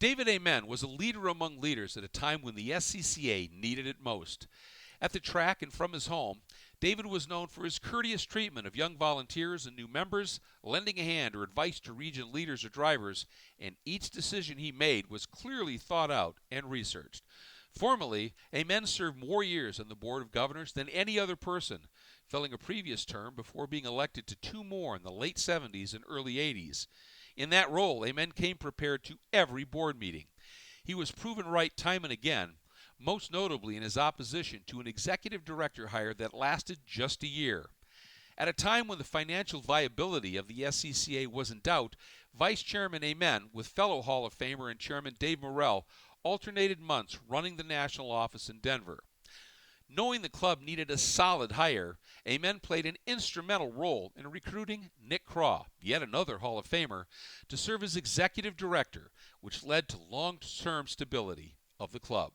David Ammen was a leader among leaders at a time when the SCCA needed it most. At the track and from his home, David was known for his courteous treatment of young volunteers and new members, lending a hand or advice to region leaders or drivers, and each decision he made was clearly thought out and researched. Formally, Ammen served more years on the Board of Governors than any other person, filling a previous term before being elected to 2 more in the late 70s and early 80s. In that role, Ammen came prepared to every board meeting. He was proven right time and again, most notably in his opposition to an executive director hire that lasted just a year. At a time when the financial viability of the SCCA was in doubt, Vice-Chairman Ammen, with fellow Hall of Famer and Chairman Dave Morrell, alternated months running the national office in Denver. Knowing the club needed a solid hire, Ammen played an instrumental role in recruiting Nick Craw, yet another Hall of Famer, to serve as executive director, which led to long-term stability of the club.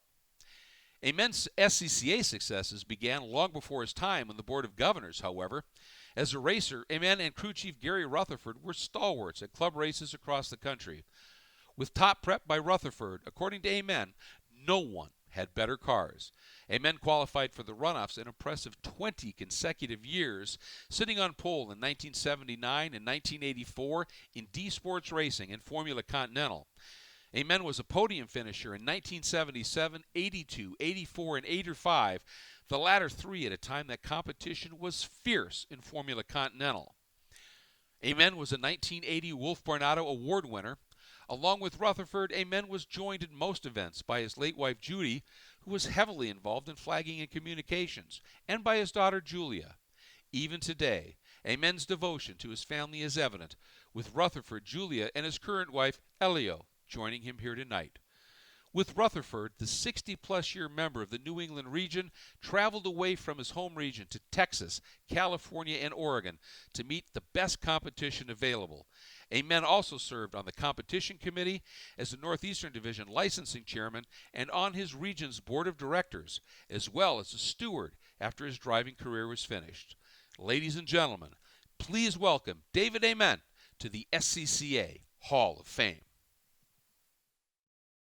Ammen's SCCA successes began long before his time on the Board of Governors, however. As a racer, Ammen and crew chief Gary Rutherford were stalwarts at club races across the country. With top prep by Rutherford, according to Ammen, no one had better cars. Ammen qualified for the runoffs an impressive 20 consecutive years, sitting on pole in 1979 and 1984 in D Sports Racing and Formula Continental. Ammen was a podium finisher in 1977, 82, 84, and 85, the latter 3 at a time that competition was fierce in Formula Continental. Ammen was a 1980 Wolf Barnado Award winner. Along with Rutherford, Ammen was joined at most events by his late wife Judy, who was heavily involved in flagging and communications, and by his daughter Julia. Even today, Ammen's devotion to his family is evident, with Rutherford, Julia, and his current wife Elio joining him here tonight. With Rutherford, the 60-plus-year member of the New England region traveled away from his home region to Texas, California, and Oregon to meet the best competition available. Ammen also served on the competition committee as the Northeastern Division licensing chairman and on his region's board of directors, as well as a steward after his driving career was finished. Ladies and gentlemen, please welcome David Ammen to the SCCA Hall of Fame.